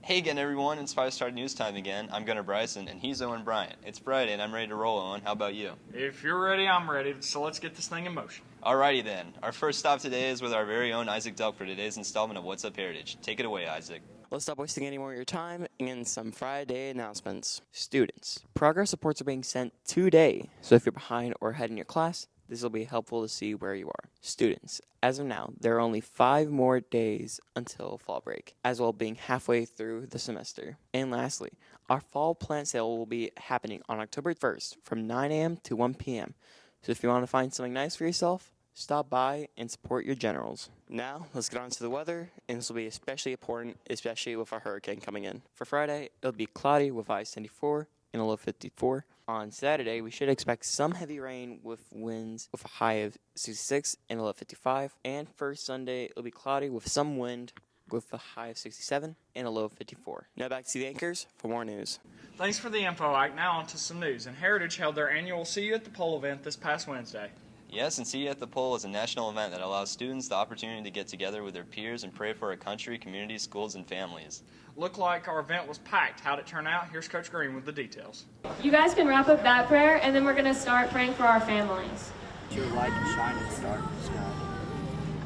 Hey again, everyone. It's 5-Star News time again. I'm Gunnar Bryson, and he's Owen Bryant. It's Friday, and I'm ready to roll, Owen. How about you? If you're ready, I'm ready, so let's get this thing in motion. Alrighty then. Our first stop today is with our very own Isaac Delk for today's installment of What's Up Heritage. Take it away, Isaac. Let's stop wasting any more of your time and some Friday announcements. Students, progress reports are being sent today, so if you're behind or ahead in your class, this will be helpful to see where you are. Students, as of now, there are only 5 more days until fall break, as well being halfway through the semester. And lastly, our fall plant sale will be happening on October 1st from 9 a.m. to 1 p.m. So if you want to find something nice for yourself, stop by and support your generals. Now, let's get on to the weather, and this will be especially important, especially with a hurricane coming in. For Friday, it'll be cloudy with highs 74 and a low 54. On Saturday, we should expect some heavy rain with winds with a high of 66 and a low 55. And for Sunday, it'll be cloudy with some wind with a high of 67 and a low 54. Now back to the anchors for more news. Thanks for the info, Ike. Now on to some news. And Heritage held their annual See You at the Pole event this past Wednesday. Yes, and See You at the Pole is a national event that allows students the opportunity to get together with their peers and pray for our country, communities, schools, and families. Looked like our event was packed. How'd it turn out? Here's Coach Green with the details. You guys can wrap up that prayer, and then we're going to start praying for our families. Your light and shine in the dark sky.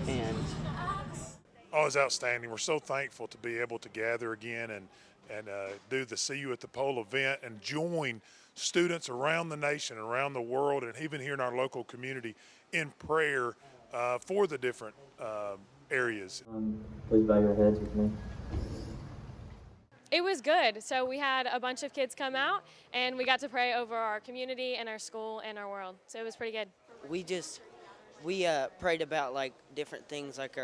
And Oh, it's outstanding. We're so thankful to be able to gather again and do the See You at the Pole event and join students around the nation, around the world, and even here in our local community in prayer for the different areas. Please bow your heads with me. It was good. So we had a bunch of kids come out, and we got to pray over our community and our school and our world. So it was pretty good. We prayed about like different things like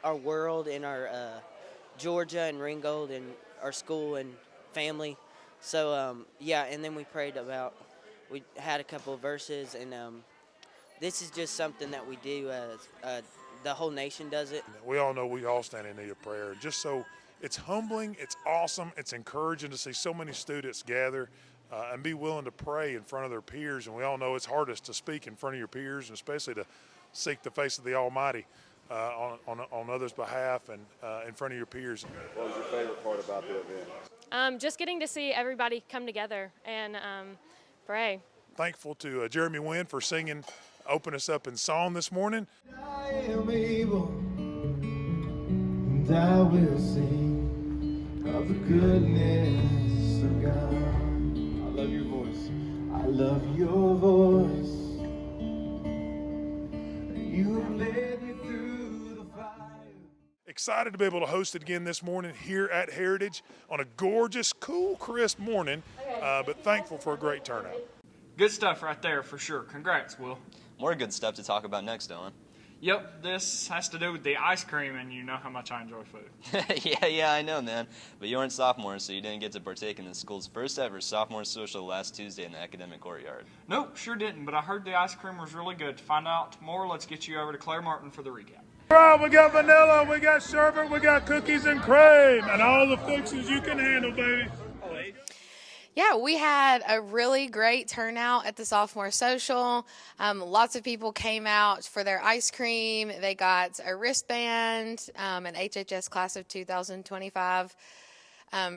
our world and our Georgia and Ringgold and our school and family. So and then we prayed about, we had a couple of verses, and this is just something that we do. The whole nation does it. We all know we all stand in need of prayer. Just so it's humbling, it's awesome, it's encouraging to see so many students gather and be willing to pray in front of their peers. And we all know it's hardest to speak in front of your peers, and especially to seek the face of the Almighty on others' behalf and in front of your peers. What was your favorite part about the event? Just getting to see everybody come together and pray. Thankful to Jeremy Wynn for singing, open us up in song this morning. I am able, and I will sing of the goodness of God. I love your voice. I love your voice. You have led me through the fire. Excited to be able to host it again this morning here at Heritage on a gorgeous, cool, crisp morning, but thankful for a great turnout. Good stuff right there for sure. Congrats, Will. More good stuff to talk about next, Owen. Yep, this has to do with the ice cream, and you know how much I enjoy food. Yeah, I know, man. But you weren't sophomores, so you didn't get to partake in the school's first ever sophomore social last Tuesday in the academic courtyard. Nope, sure didn't, but I heard the ice cream was really good. To find out more, let's get you over to Claire Martin for the recap. Right, we got vanilla, we got sherbet, we got cookies and cream, and all the fixings you can handle, baby. Yeah, we had a really great turnout at the sophomore social. Lots of people came out for their ice cream. They got a wristband, an HHS class of 2025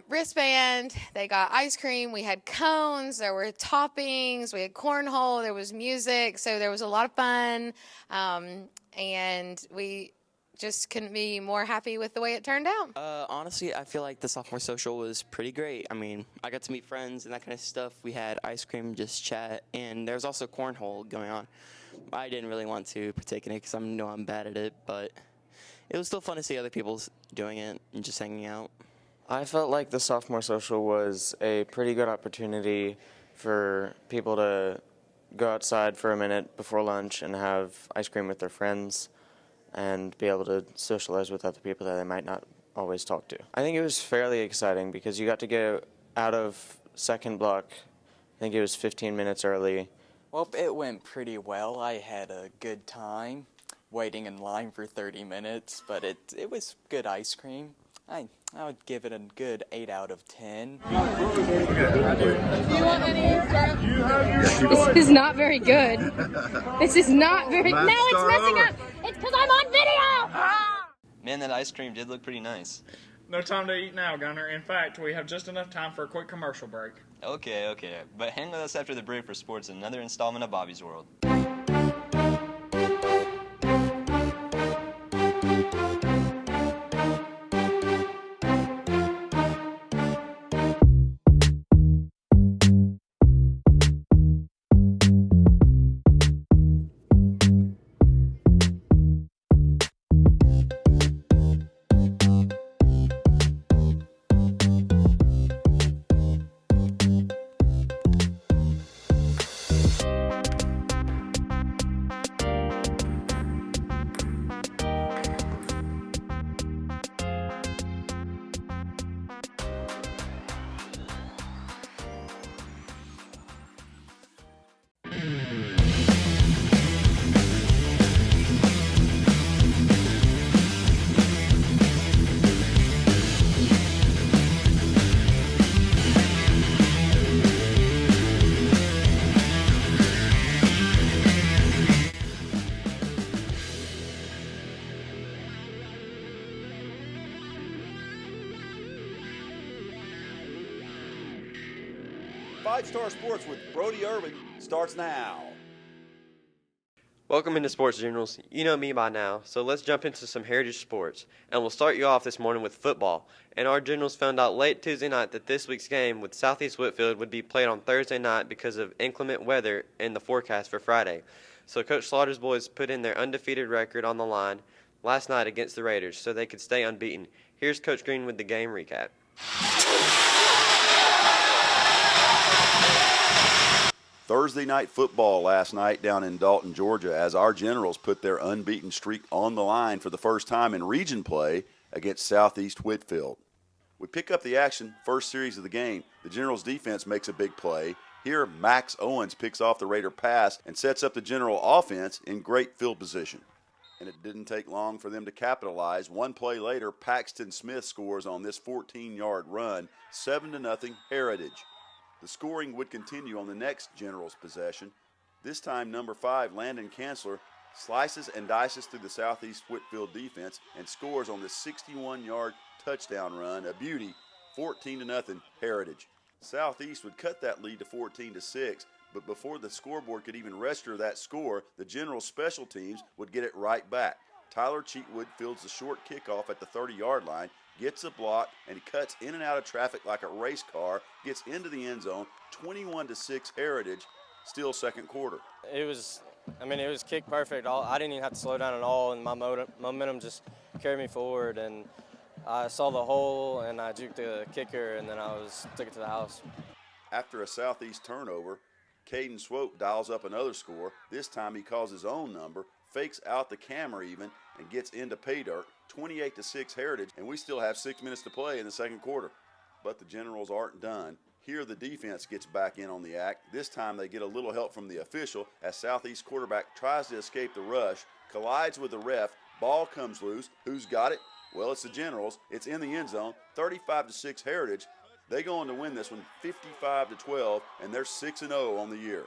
wristband. They got ice cream. We had cones. There were toppings. We had cornhole. There was music. So there was a lot of fun. And we just couldn't be more happy with the way it turned out. Honestly, I feel like the sophomore social was pretty great. I mean, I got to meet friends and that kind of stuff. We had ice cream, just chat, and there was also cornhole going on. I didn't really want to partake in it because I know I'm bad at it, but it was still fun to see other people doing it and just hanging out. I felt like the sophomore social was a pretty good opportunity for people to go outside for a minute before lunch and have ice cream with their friends and be able to socialize with other people that they might not always talk to. I think it was fairly exciting because you got to go out of second block, I think it was 15 minutes early. Well, it went pretty well. I had a good time waiting in line for 30 minutes, but it was good ice cream. I would give it a good 8 out of 10. Do you want any syrup? This is not very good. This is not very... Now it's messing up. It's because I'm on video! Man, that ice cream did look pretty nice. No time to eat now, Gunner. In fact, we have just enough time for a quick commercial break. Okay. But hang with us after the break for sports, another installment of Bobby's World. 5-Star Sports with Brody Irvin starts now. Welcome into Sports Generals. You know me by now, so let's jump into some heritage sports. And we'll start you off this morning with football. And our Generals found out late Tuesday night that this week's game with Southeast Whitfield would be played on Thursday night because of inclement weather in the forecast for Friday. So Coach Slaughter's boys put in their undefeated record on the line last night against the Raiders so they could stay unbeaten. Here's Coach Green with the game recap. Thursday night football last night down in Dalton, Georgia, as our Generals put their unbeaten streak on the line for the first time in region play against Southeast Whitfield. We pick up the action, first series of the game. The Generals defense makes a big play. Here, Max Owens picks off the Raider pass and sets up the General offense in great field position. And it didn't take long for them to capitalize. One play later, Paxton Smith scores on this 14-yard run, 7-0 Heritage. The scoring would continue on the next Generals possession. This time, number 5, Landon Kansler, slices and dices through the Southeast Whitfield defense and scores on the 61-yard touchdown run, a beauty, 14-0 Heritage. Southeast would cut that lead to 14-6, but before the scoreboard could even register that score, the Generals special teams would get it right back. Tyler Cheatwood fields the short kickoff at the 30-yard line, gets a block, and he cuts in and out of traffic like a race car, gets into the end zone, 21-6 Heritage, still second quarter. It was kick perfect. I didn't even have to slow down at all, and my momentum just carried me forward, and I saw the hole, and I juked the kicker, and then took it to the house. After a Southeast turnover, Caden Swope dials up another score. This time he calls his own number, fakes out the camera even, and gets into pay dirt, 28-6 Heritage, and we still have 6 minutes to play in the second quarter. But the Generals aren't done. Here the defense gets back in on the act. This time they get a little help from the official as Southeast quarterback tries to escape the rush, collides with the ref, ball comes loose. Who's got it? Well, it's the Generals. It's in the end zone, 35-6 Heritage. They go on to win this one 55-12, and they're 6-0 on the year.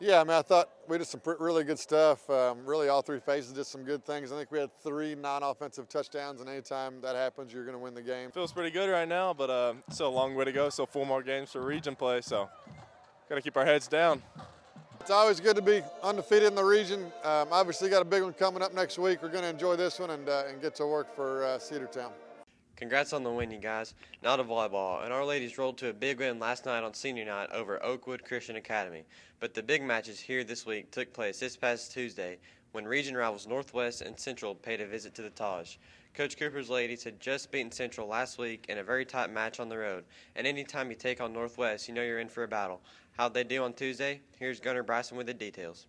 Yeah, I thought we did some really good stuff. Really, all three phases did some good things. I think we had 3 non-offensive touchdowns, and anytime that happens, you're going to win the game. Feels pretty good right now, but still a long way to go. Still 4 more games for region play, so got to keep our heads down. It's always good to be undefeated in the region. Obviously, got a big one coming up next week. We're going to enjoy this one and get to work for Cedartown. Congrats on the win, you guys. Now to volleyball, and our ladies rolled to a big win last night on senior night over Oakwood Christian Academy. But the big matches here this week took place this past Tuesday when region rivals Northwest and Central paid a visit to the Taj. Coach Cooper's ladies had just beaten Central last week in a very tight match on the road. And anytime you take on Northwest, you know you're in for a battle. How'd they do on Tuesday? Here's Gunnar Bryson with the details.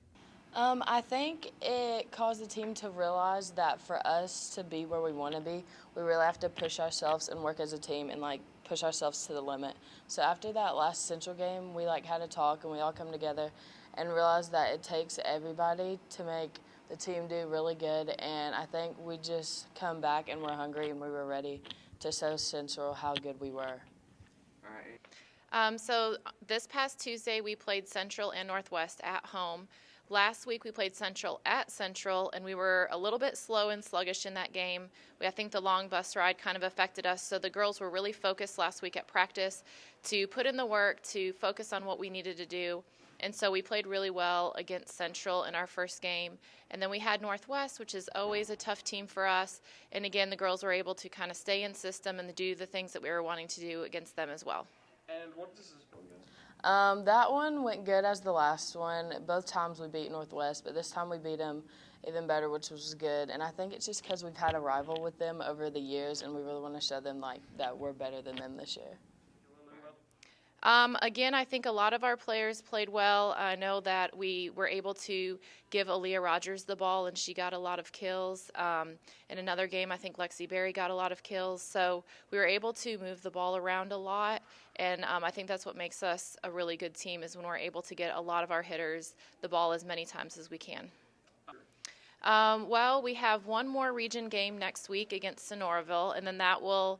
I think it caused the team to realize that for us to be where we want to be, we really have to push ourselves and work as a team and push ourselves to the limit. So after that last Central game, we had a talk and we all come together and realized that it takes everybody to make the team do really good. And I think we just come back and we're hungry and we were ready to show Central how good we were. All right. So this past Tuesday, we played Central and Northwest at home. Last week we played Central at Central, and we were a little bit slow and sluggish in that game. I think the long bus ride kind of affected us, so the girls were really focused last week at practice to put in the work, to focus on what we needed to do. And so we played really well against Central in our first game. And then we had Northwest, which is always a tough team for us. And again, the girls were able to kind of stay in system and do the things that we were wanting to do against them as well. And what does this one go? That one went good as the last one. Both times we beat Northwest, but this time we beat them even better, which was good. And I think it's just because we've had a rival with them over the years, and we really want to show them that we're better than them this year. Again, I think a lot of our players played well. I know that we were able to give Aaliyah Rogers the ball, and she got a lot of kills. In another game, I think Lexi Berry got a lot of kills. So we were able to move the ball around a lot, and I think that's what makes us a really good team is when we're able to get a lot of our hitters the ball as many times as we can. Well, we have one more region game next week against Sonoraville, and then that will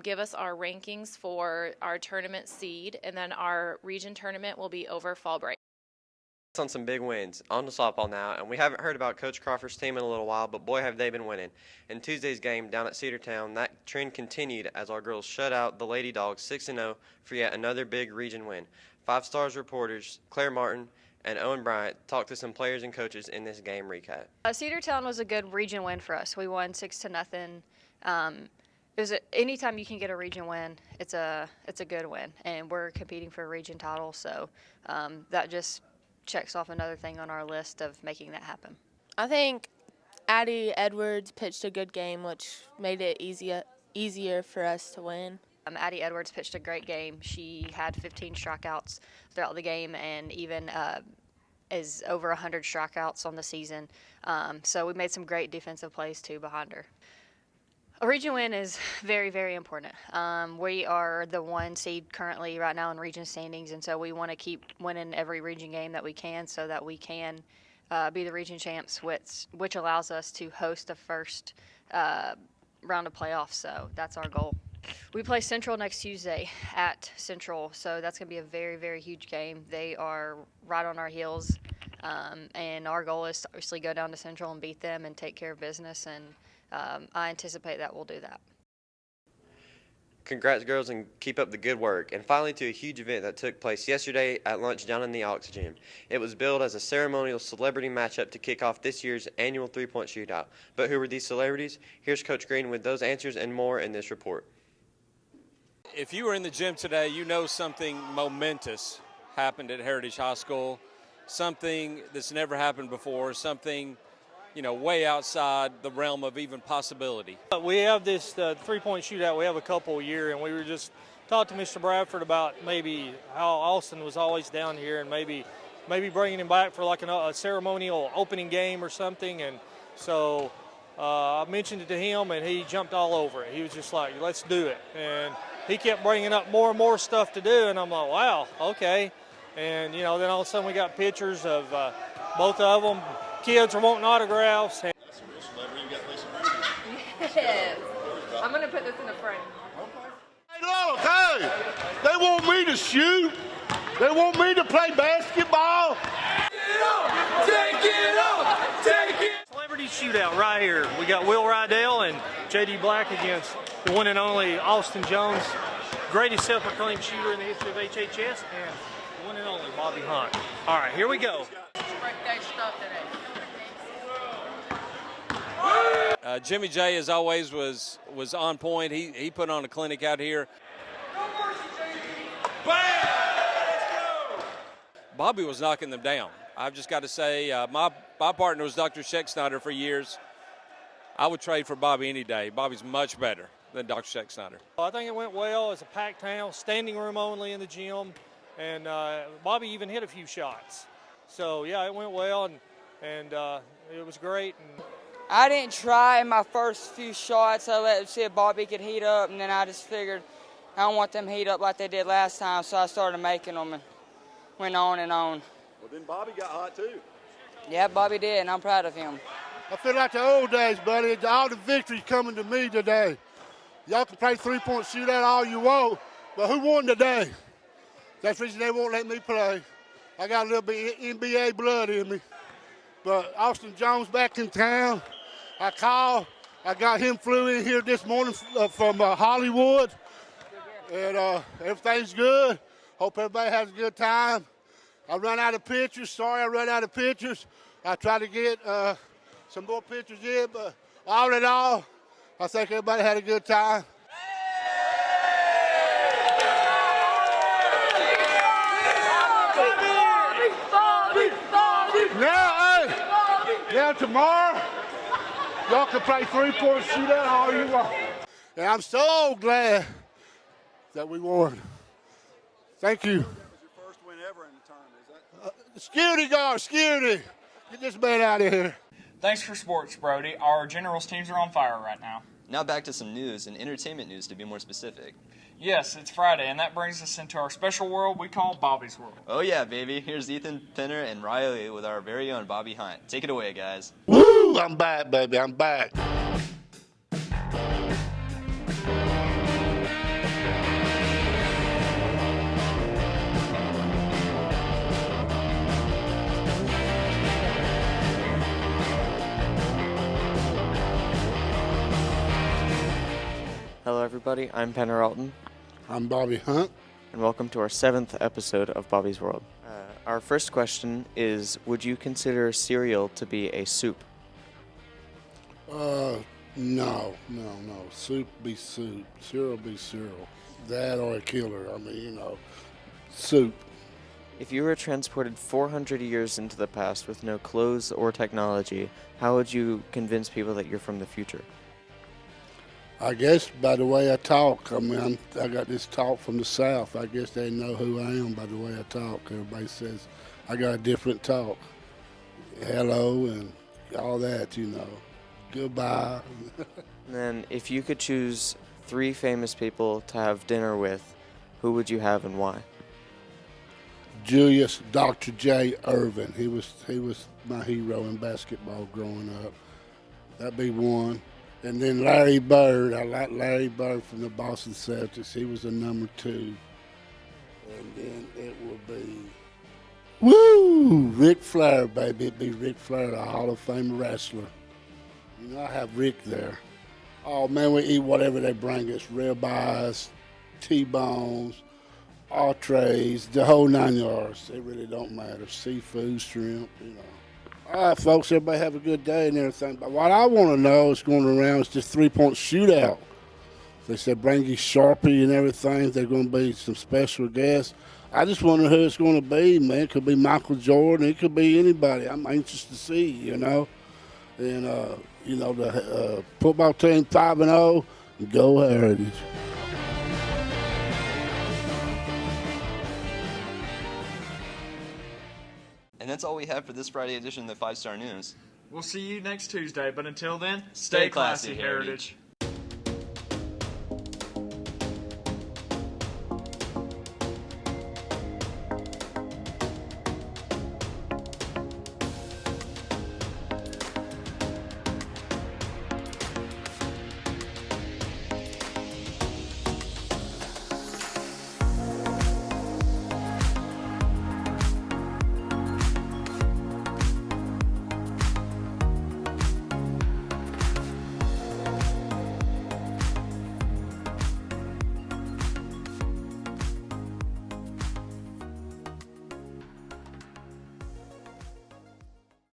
give us our rankings for our tournament seed, and then our region tournament will be over fall break. On some big wins. On to softball now, and we haven't heard about Coach Crawford's team in a little while, but boy have they been winning. In Tuesday's game down at Cedartown, that trend continued as our girls shut out the Lady Dogs 6-0 for yet another big region win. 5 Stars reporters Claire Martin and Owen Bryant talked to some players and coaches in this game recap. Cedartown was a good region win for us. We won 6-0. It was anytime you can get a region win, it's a good win, and we're competing for a region title, so that just checks off another thing on our list of making that happen. I think Addie Edwards pitched a good game, which made it easier for us to win. Addie Edwards pitched a great game. She had 15 strikeouts throughout the game, and even is over 100 strikeouts on the season. So we made some great defensive plays too behind her. A region win is very, very important. We are the 1 seed currently right now in region standings, and so we want to keep winning every region game that we can so that we can be the region champs, which allows us to host the first round of playoffs. So that's our goal. We play Central next Tuesday at Central, so that's going to be a very, very huge game. They are right on our heels, and our goal is to obviously go down to Central and beat them and take care of business, and I anticipate that we'll do that. Congrats, girls, and keep up the good work. And finally, to a huge event that took place yesterday at lunch down in the Oxygen. It was billed as a ceremonial celebrity matchup to kick off this year's annual three-point shootout. But who were these celebrities? Here's Coach Green with those answers and more in this report. If you were in the gym today, you know something momentous happened at Heritage High School, something that's never happened before, something, way outside the realm of even possibility. We have this three-point shootout. We have a couple a year, and we were just talking to Mr. Bradford about maybe how Austin was always down here and maybe bringing him back for like a ceremonial opening game or something. And so I mentioned it to him, and he jumped all over it. He was just like, let's do it. And he kept bringing up more and more stuff to do, and I'm like, wow, okay. And, then all of a sudden we got pictures of both of them. Kids are wanting autographs. Yes. I'm going to put this in the frame. Hey, look, hey, they want me to shoot. They want me to play basketball. Take it up! Take it! Celebrity shootout right here. We got Will Rydell and J.D. Black against the one and only Austin Jones, greatest self-proclaimed shooter in the history of HHS, and the one and only Bobby Hunt. All right, here we go. Jimmy J, as always, was on point. He put on a clinic out here. Bobby was knocking them down. I've just got to say, my partner was Dr. Scheck-Snyder for years. I would trade for Bobby any day. Bobby's much better than Dr. Scheck-Snyder. I think it went well. It's a packed town, standing room only in the gym, and Bobby even hit a few shots. So, yeah, it went well, and it was great. And I didn't try in my first few shots. I let them see if Bobby could heat up, and then I just figured I don't want them heat up like they did last time, so I started making them and went on and on. Well, then Bobby got hot too. Yeah, Bobby did, and I'm proud of him. I feel like the old days, buddy. All the victory's coming to me today. Y'all can play three-point shootout all you want, but who won today? That's the reason they won't let me play. I got a little bit of NBA blood in me. But Austin Jones back in town. I called. I got him flew in here this morning from Hollywood. And everything's good. Hope everybody has a good time. I run out of pictures. Sorry I ran out of pictures. I tried to get some more pictures in, but all in all, I think everybody had a good time. Now tomorrow, y'all can play three-point shootout all you want. And I'm so glad that we won. Thank you. First win ever in the tournament, is that? Security guard, security. Get this man out of here. Thanks for sports, Brody. Our generals teams are on fire right now. Now back to some news and entertainment news to be more specific. Yes, it's Friday, and that brings us into our special world we call Bobby's World. Oh yeah, baby. Here's Ethan Penner and Riley with our very own Bobby Hunt. Take it away, guys. Woo! I'm back, baby. I'm back. Hello, everybody. I'm Penner Alton. I'm Bobby Hunt. And welcome to our 7th episode of Bobby's World. Our first question is, would you consider cereal to be a soup? No. Soup be soup. Cereal be cereal. That or a killer. I mean, soup. If you were transported 400 years into the past with no clothes or technology, how would you convince people that you're from the future? I guess by the way I talk. I mean, I got this talk from the South. I guess they know who I am by the way I talk. Everybody says I got a different talk. Hello and all that, Goodbye. And then if you could choose 3 famous people to have dinner with, who would you have and why? Julius Dr. J. Irvin. He was my hero in basketball growing up. That'd be one. And then Larry Bird. I like Larry Bird from the Boston Celtics. He was a number 2. And then it would be, Ric Flair, baby. It'd be Ric Flair, the Hall of Fame wrestler. I have Rick there. Oh, man, we eat whatever they bring us. Ribeyes, T-bones, entrees, the whole 9 yards. It really don't matter. Seafood, shrimp, All right, folks, everybody have a good day and everything. But what I want to know is going around is this three-point shootout. They said bring you Sharpie and everything. There's going to be some special guests. I just wonder who it's going to be, man. It could be Michael Jordan. It could be anybody. I'm anxious to see, And, the football team 5-0, go Heritage. And that's all we have for this Friday edition of the 5 Star News. We'll see you next Tuesday, but until then, stay classy, Heritage.